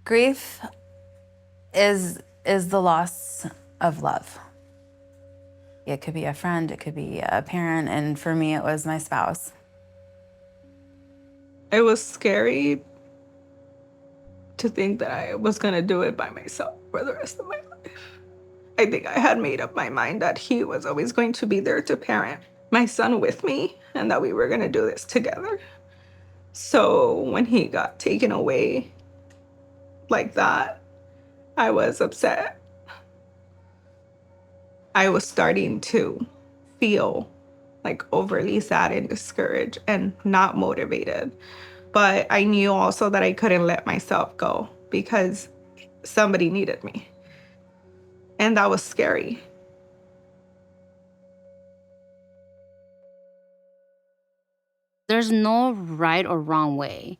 Grief is the loss of love. It could be a friend, it could be a parent, and for me, it was my spouse. It was scary to think that I was gonna do it by myself for the rest of my life. I think I had made up my mind that he was always going to be there to parent my son with me and that we were gonna do this together. So when he got taken away like that, I was upset. I was starting to feel like overly sad and discouraged and not motivated. But I knew also that I couldn't let myself go because somebody needed me. And that was scary. There's no right or wrong way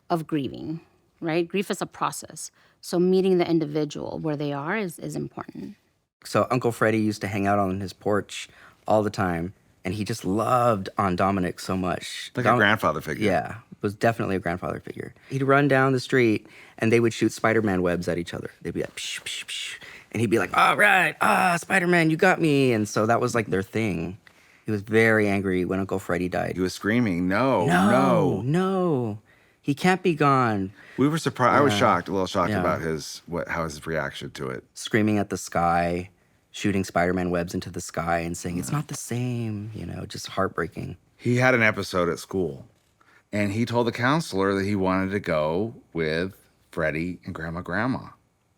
of grieving, right? Grief is a process. So meeting the individual where they are is important. So Uncle Freddie used to hang out on his porch all the time, and he just loved on Dominic so much. Like a grandfather figure. Yeah, was definitely a grandfather figure. He'd run down the street, and they would shoot Spider-Man webs at each other. They'd be like, psh, psh, psh. And he'd be like, all right, Spider-Man, you got me. And so that was like their thing. He was very angry when Uncle Freddie died. He was screaming, no. He can't be gone. We were surprised. I was shocked, a little shocked Yeah. about how his reaction to it. Screaming at the sky, shooting Spider-Man webs into the sky and saying, it's not the same, just heartbreaking. He had an episode at school, and he told the counselor that he wanted to go with Freddie and Grandma.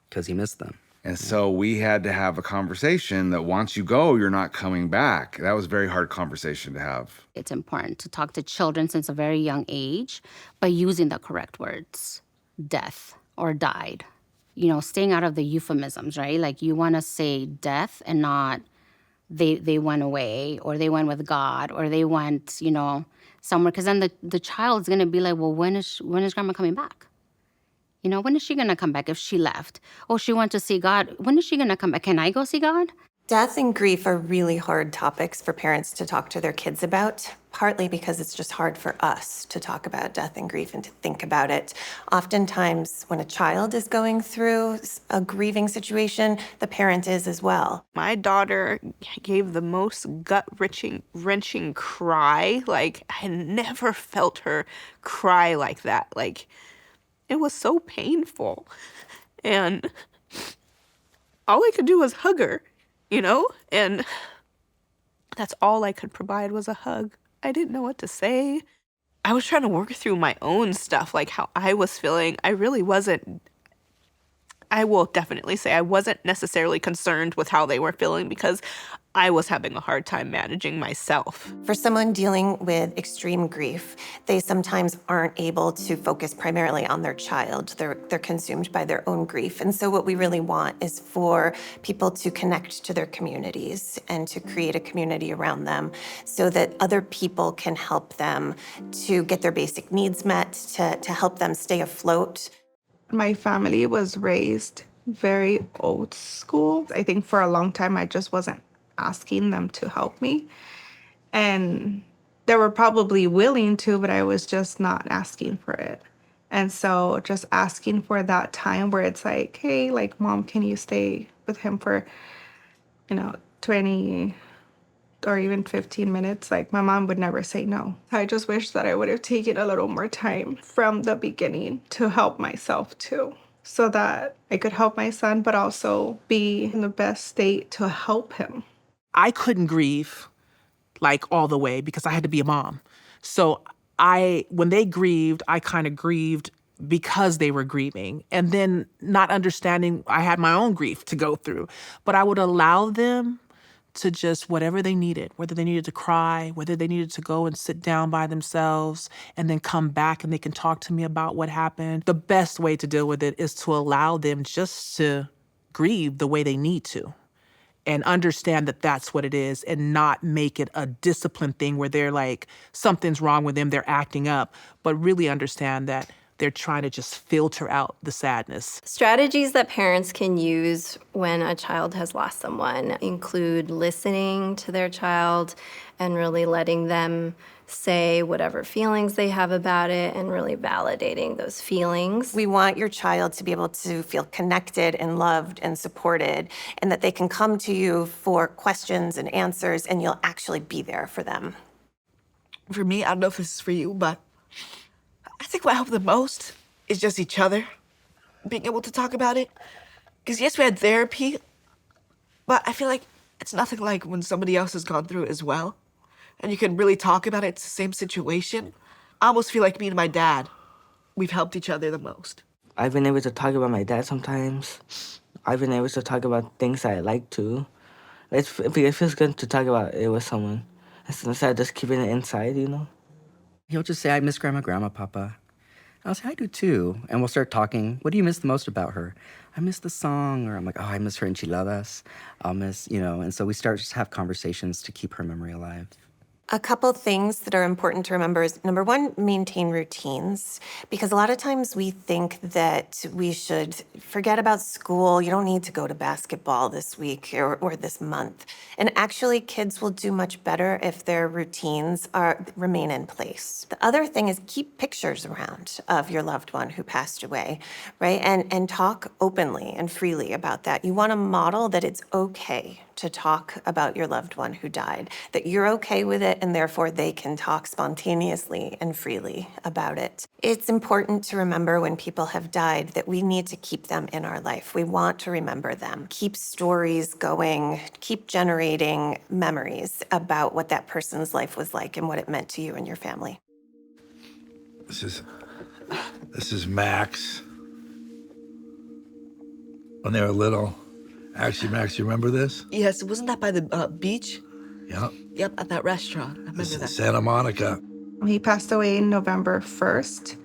Because he missed them. And so we had to have a conversation that once you go, you're not coming back. That was a very hard conversation to have. It's important to talk to children since a very young age by using the correct words. Death or died. Staying out of the euphemisms, right? Like you want to say death and not they went away or they went with God or they went, somewhere. Because then the child's going to be like, well, when is Grandma coming back? When is she going to come back if she left? Oh, she went to see God. When is she going to come back? Can I go see God? Death and grief are really hard topics for parents to talk to their kids about, partly because it's just hard for us to talk about death and grief and to think about it. Oftentimes, when a child is going through a grieving situation, the parent is as well. My daughter gave the most gut-wrenching cry. Like, I never felt her cry like that. Like, it was so painful. And all I could do was hug her, And that's all I could provide was a hug. I didn't know what to say. I was trying to work through my own stuff, like how I was feeling. I will definitely say I wasn't necessarily concerned with how they were feeling because I was having a hard time managing myself. For someone dealing with extreme grief, they sometimes aren't able to focus primarily on their child. They're consumed by their own grief. And so what we really want is for people to connect to their communities and to create a community around them so that other people can help them to get their basic needs met, to help them stay afloat. My family was raised very old school. I think for a long time, I just wasn't asking them to help me. And they were probably willing to, but I was just not asking for it. And so just asking for that time where it's like, hey, like, Mom, can you stay with him for, 20 or even 15 minutes? Like, my mom would never say no. I just wish that I would have taken a little more time from the beginning to help myself too, so that I could help my son, but also be in the best state to help him. I couldn't grieve like all the way because I had to be a mom. So when they grieved, I kind of grieved because they were grieving, and then not understanding I had my own grief to go through. But I would allow them to just whatever they needed, whether they needed to cry, whether they needed to go and sit down by themselves and then come back and they can talk to me about what happened. The best way to deal with it is to allow them just to grieve the way they need to and understand that that's what it is and not make it a discipline thing where they're like, something's wrong with them, they're acting up, but really understand that they're trying to just filter out the sadness. Strategies that parents can use when a child has lost someone include listening to their child and really letting them say whatever feelings they have about it and really validating those feelings. We want your child to be able to feel connected and loved and supported, and that they can come to you for questions and answers, and you'll actually be there for them. For me, I don't know if this is for you, but I think what helped the most is just each other, being able to talk about it. Because yes, we had therapy, but I feel like it's nothing like when somebody else has gone through it as well, and you can really talk about it. It's the same situation. I almost feel like me and my dad, we've helped each other the most. I've been able to talk about my dad sometimes. I've been able to talk about things I like to. It feels good to talk about it with someone instead of just keeping it inside, you know? He'll just say, I miss Grandma, Papa. I'll say, I do too. And we'll start talking. What do you miss the most about her? I miss the song. Or I'm like, oh, I miss her enchiladas. I'll miss, and so we start just have conversations to keep her memory alive. A couple things that are important to remember is, number one, maintain routines. Because a lot of times we think that we should forget about school. You don't need to go to basketball this week or this month. And actually, kids will do much better if their routines remain in place. The other thing is keep pictures around of your loved one who passed away, right? And talk openly and freely about that. You want to model that it's okay to talk about your loved one who died, that you're okay with it, and therefore they can talk spontaneously and freely about it. It's important to remember when people have died that we need to keep them in our life. We want to remember them, keep stories going, keep generating memories about what that person's life was like and what it meant to you and your family. This is Max. When they were little. Actually, Max, you remember this? Yes, wasn't that by the beach? Yep. Yep, at that restaurant. I remember This that. is Santa Monica. He passed away November 1st,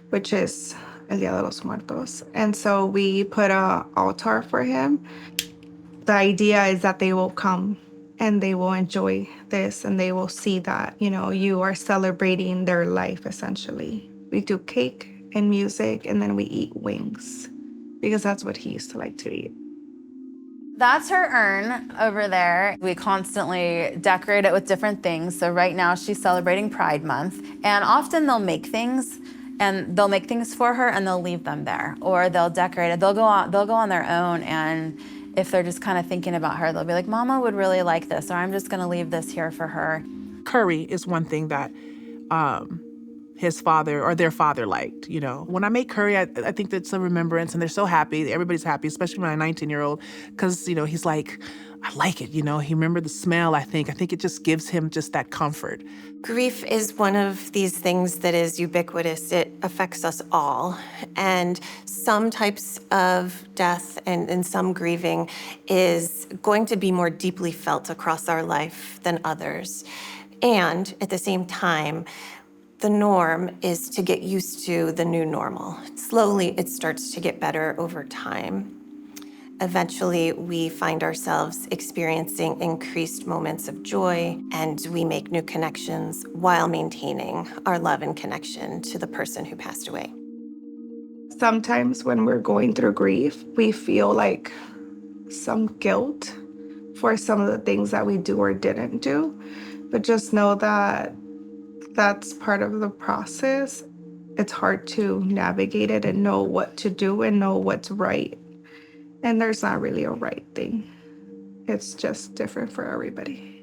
which is El Día de los Muertos. And so we put an altar for him. The idea is that they will come and they will enjoy this and they will see that, you are celebrating their life, essentially. We do cake and music, and then we eat wings because that's what he used to like to eat. That's her urn over there. We constantly decorate it with different things. So right now she's celebrating Pride Month, and often they'll make things for her and they'll leave them there, or they'll decorate it. They'll go on their own, and if they're just kind of thinking about her, they'll be like, Mama would really like this, or I'm just gonna leave this here for her. Curry is one thing that his father or their father liked, When I make curry, I think that's a remembrance, and they're so happy. Everybody's happy, especially my 19-year-old, because, he's like, I like it, He remembered the smell, I think. it just gives him just that comfort. Grief is one of these things that is ubiquitous. It affects us all. And some types of death and some grieving is going to be more deeply felt across our life than others. And at the same time, the norm is to get used to the new normal. Slowly, it starts to get better over time. Eventually, we find ourselves experiencing increased moments of joy, and we make new connections while maintaining our love and connection to the person who passed away. Sometimes when we're going through grief, we feel like some guilt for some of the things that we do or didn't do. But just know that that's part of the process. It's hard to navigate it and know what to do and know what's right. And there's not really a right thing. It's just different for everybody.